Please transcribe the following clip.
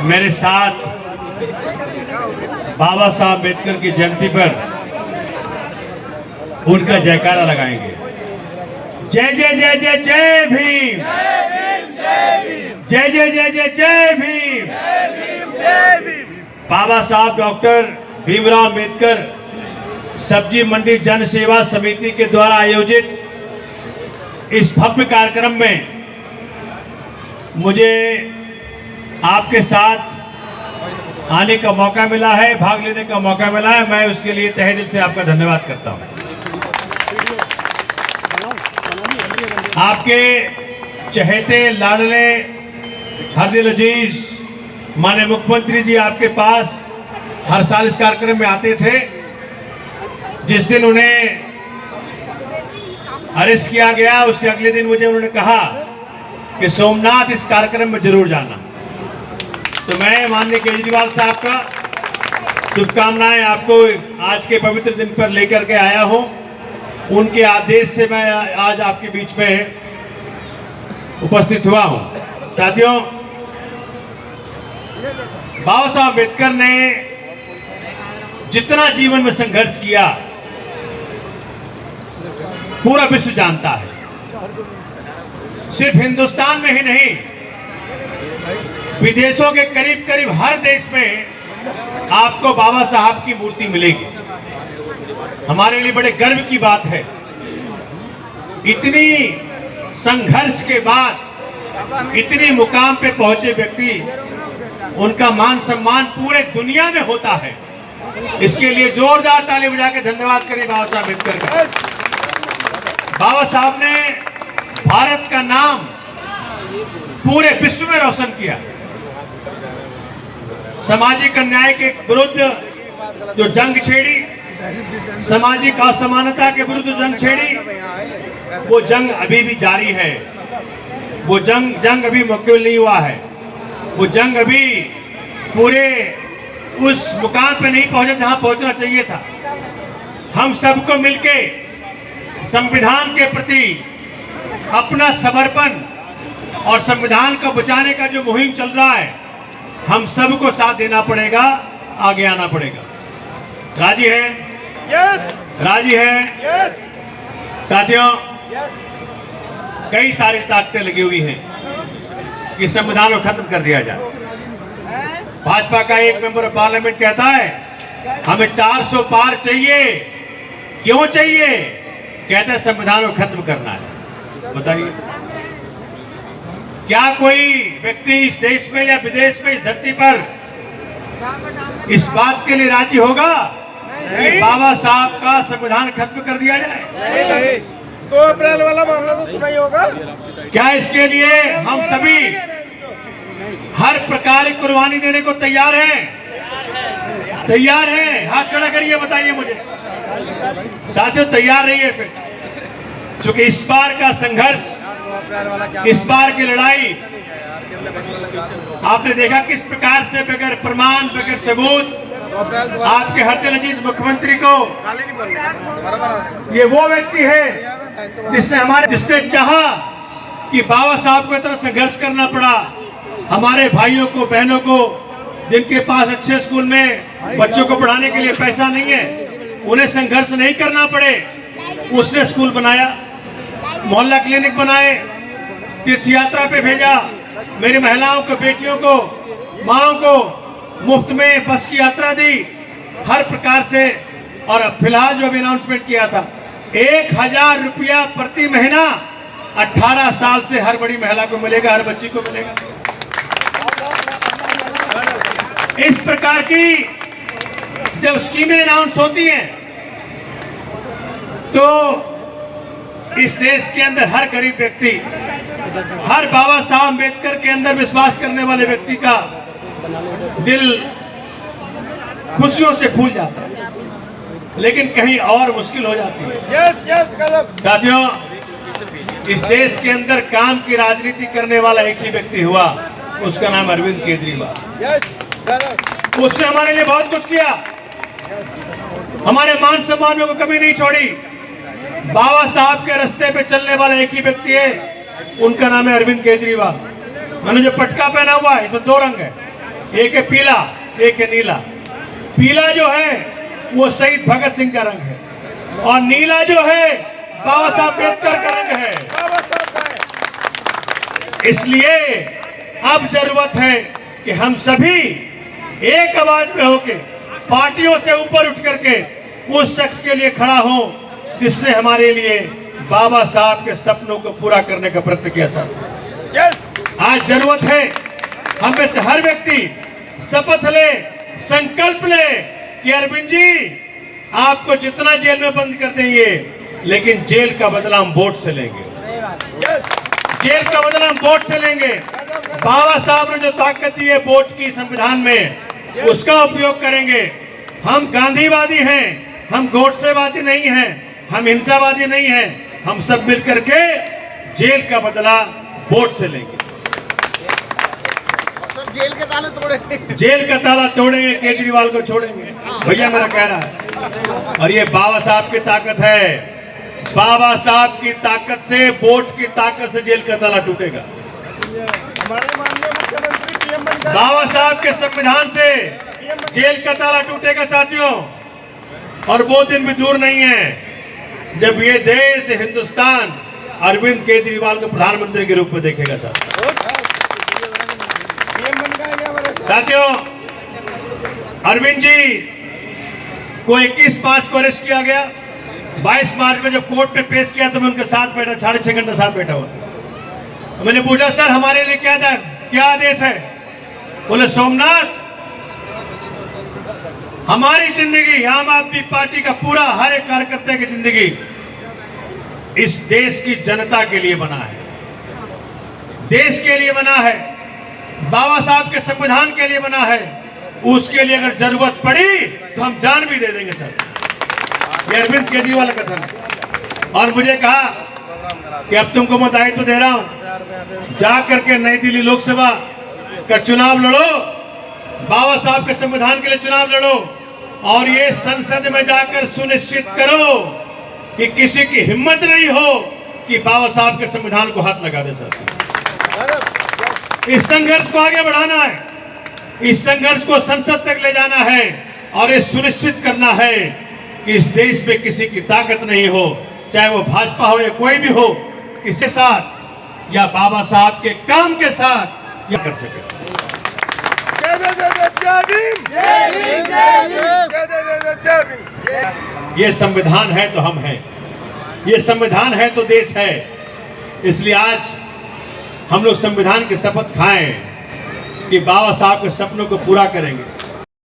मेरे साथ बाबा साहब अम्बेडकर की जयंती पर उनका जयकारा लगाएंगे। जय जय जय जय जय भीम, जय जय जय जय जय भीम। बाबा साहब डॉक्टर भीमराव अम्बेडकर सब्जी मंडी जन सेवा समिति के द्वारा आयोजित इस भव्य कार्यक्रम में मुझे आपके साथ आने का मौका मिला है, भाग लेने का मौका मिला है। मैं उसके लिए तहे दिल से आपका धन्यवाद करता हूं। आपके चहेते लाडले हर दिल अजीज माननीय मुख्यमंत्री जी आपके पास हर साल इस कार्यक्रम में आते थे। जिस दिन उन्हें अरेस्ट किया गया उसके अगले दिन मुझे उन्होंने कहा कि सोमनाथ इस कार्यक्रम में जरूर जाना। तो मैं माननीय केजरीवाल साहब का शुभकामनाएं आपको आज के पवित्र दिन पर लेकर के आया हूं। उनके आदेश से मैं आज आपके बीच में उपस्थित हुआ हूं। साथियों, बाबा साहब अम्बेडकर ने जितना जीवन में संघर्ष किया पूरा विश्व जानता है। सिर्फ हिंदुस्तान में ही नहीं, विदेशों के करीब करीब हर देश में आपको बाबा साहब की मूर्ति मिलेगी। हमारे लिए बड़े गर्व की बात है। इतनी संघर्ष के बाद इतनी मुकाम पे पहुंचे व्यक्ति, उनका मान सम्मान पूरे दुनिया में होता है। इसके लिए जोरदार ताली बजा के धन्यवाद करें बाबा साहब अम्बेडकर का। बाबा साहब ने भारत का नाम पूरे विश्व में रोशन किया। सामाजिक अन्याय के विरुद्ध जो जंग छेड़ी, सामाजिक असमानता के विरुद्ध जंग छेड़ी, वो जंग अभी भी जारी है। वो जंग अभी मुकम्मल नहीं हुआ है। वो जंग अभी पूरे उस मुकाम पे नहीं पहुंचा जहां पहुंचना चाहिए था। हम सबको मिलके संविधान के प्रति अपना समर्पण और संविधान को बचाने का जो मुहिम चल रहा है, हम सबको साथ देना पड़ेगा, आगे आना पड़ेगा। राजी है? यस। राजी है? यस। साथियों, कई सारी ताकतें लगी हुई हैं कि संविधान को खत्म कर दिया जाए। भाजपा का एक मेंबर ऑफ पार्लियामेंट कहता है हमें 400 पार चाहिए। क्यों चाहिए? कहते हैं संविधान को खत्म करना है। बताइए, क्या कोई व्यक्ति इस देश में या विदेश में, इस धरती पर इस बात के लिए राजी होगा कि बाबा साहब का संविधान खत्म कर दिया जाए? 2 अप्रैल वाला मामला तो सुना ही होगा। क्या इसके लिए हम सभी हर प्रकार की कुर्बानी देने को तैयार हैं? तैयार हैं? हाथ खड़ा करिए, बताइए मुझे। साथियों, तैयार रहिए फिर, क्योंकि इस बार का संघर्ष, इस बार की लड़ाई आपने देखा किस प्रकार से बगैर प्रमाण, बगैर सबूत आपके हर दिल अजीज मुख्यमंत्री को, ये वो व्यक्ति है जिसने चाहा कि बाबा साहब को इतना संघर्ष करना पड़ा। हमारे भाइयों को, बहनों को, जिनके पास अच्छे स्कूल में बच्चों को पढ़ाने के लिए पैसा नहीं है, उन्हें संघर्ष नहीं करना पड़े, उसने स्कूल बनाया, मोहल्ला क्लिनिक बनाए, तीर्थ यात्रा पे भेजा, मेरी महिलाओं को, बेटियों को, माओ को मुफ्त में बस की यात्रा दी, हर प्रकार से। और फिलहाल जो अभी अनाउंसमेंट किया था, 1000 रुपया प्रति महीना 18 साल से हर बड़ी महिला को मिलेगा, हर बच्ची को मिलेगा। इस प्रकार की जब स्कीमें अनाउंस होती हैं तो इस देश के अंदर हर गरीब व्यक्ति, हर बाबा साहब अम्बेडकर के अंदर विश्वास करने वाले व्यक्ति का दिल खुशियों से फूल जाता है, लेकिन कहीं और मुश्किल हो जाती है। साथियों, इस देश के अंदर काम की राजनीति करने वाला एक ही व्यक्ति हुआ, उसका नाम अरविंद केजरीवाल। उसने हमारे लिए बहुत कुछ किया, हमारे मान सम्मान को कभी नहीं छोड़ी। बाबा साहब के रास्ते पे चलने वाला एक ही व्यक्ति है, उनका नाम है अरविंद केजरीवाल। मैंने जो पटका पहना हुआ है, इसमें 2 रंग है, एक है पीला, एक है नीला। पीला जो है वो शहीद भगत सिंह का रंग है और नीला जो है बाबा साहब अम्बेडकर का रंग है। बाबा साहब का है। इसलिए अब जरूरत है कि हम सभी एक आवाज में होके पार्टियों से ऊपर उठ करके उस शख्स के लिए खड़ा हो जिसने हमारे लिए बाबा साहब के सपनों को पूरा करने का प्रयत्न किया। साहब यस। आज जरूरत है हम में से हर व्यक्ति शपथ ले, संकल्प ले कि अरविंद जी आपको जितना जेल में बंद कर देंगे लेकिन जेल का बदला हम वोट से लेंगे। जेल का बदला हम वोट से लेंगे। बाबा साहब ने जो ताकत दी है वोट की संविधान में उसका उपयोग करेंगे। हम गांधीवादी हैं, हम गोडसेवादी नहीं हैं, हम हिंसावादी नहीं हैं। हम सब मिलकर के जेल का बदला वोट से लेंगे। जेल के ताले तोड़ेंगे। जेल का ताला तोड़ेंगे, केजरीवाल को छोड़ेंगे। भैया मेरा कहना है और ये बाबा साहब की ताकत है। बाबा साहब की ताकत से, वोट की ताकत से जेल का ताला टूटेगा। हमारे माननीय मुख्यमंत्री पीएम बन गए। बाबा साहब के संविधान से जेल का ताला टूटेगा साथियों। और वो दिन भी दूर नहीं है जब ये देश हिंदुस्तान अरविंद केजरीवाल को प्रधानमंत्री के रूप में देखेगा। साथियों अरविंद जी को 21 मार्च को अरेस्ट किया गया। 22 मार्च में जब कोर्ट में पेश किया तो मैं उनके साथ बैठा, 6.5 घंटे साथ बैठा हुआ। मैंने पूछा सर हमारे लिए क्या आदेश है? बोले सोमनाथ हमारी जिंदगी, आम आदमी पार्टी का पूरा हर एक कार्यकर्ता की जिंदगी इस देश की जनता के लिए बना है, देश के लिए बना है, बाबा साहब के संविधान के लिए बना है। उसके लिए अगर जरूरत पड़ी तो हम जान भी दे देंगे सर। ये अरविंद केजरीवाल का था। और मुझे कहा कि अब तुमको मैं दायित्व दे रहा हूं, जा करके नई दिल्ली लोकसभा का चुनाव लड़ो, बाबा साहब के संविधान के लिए चुनाव लड़ो और ये संसद में जाकर सुनिश्चित करो कि किसी की हिम्मत नहीं हो कि बाबा साहब के संविधान को हाथ लगा दे। सर इस संघर्ष को आगे बढ़ाना है, इस संघर्ष को संसद तक ले जाना है और ये सुनिश्चित करना है कि इस देश में किसी की ताकत नहीं हो, चाहे वो भाजपा हो या कोई भी हो, किसी साथ या बाबा साहब के काम के साथ या कर सके। ये संविधान है तो हम हैं, ये संविधान है तो देश है। इसलिए आज हम लोग संविधान की शपथ खाएं कि बाबा साहब के सपनों को पूरा करेंगे।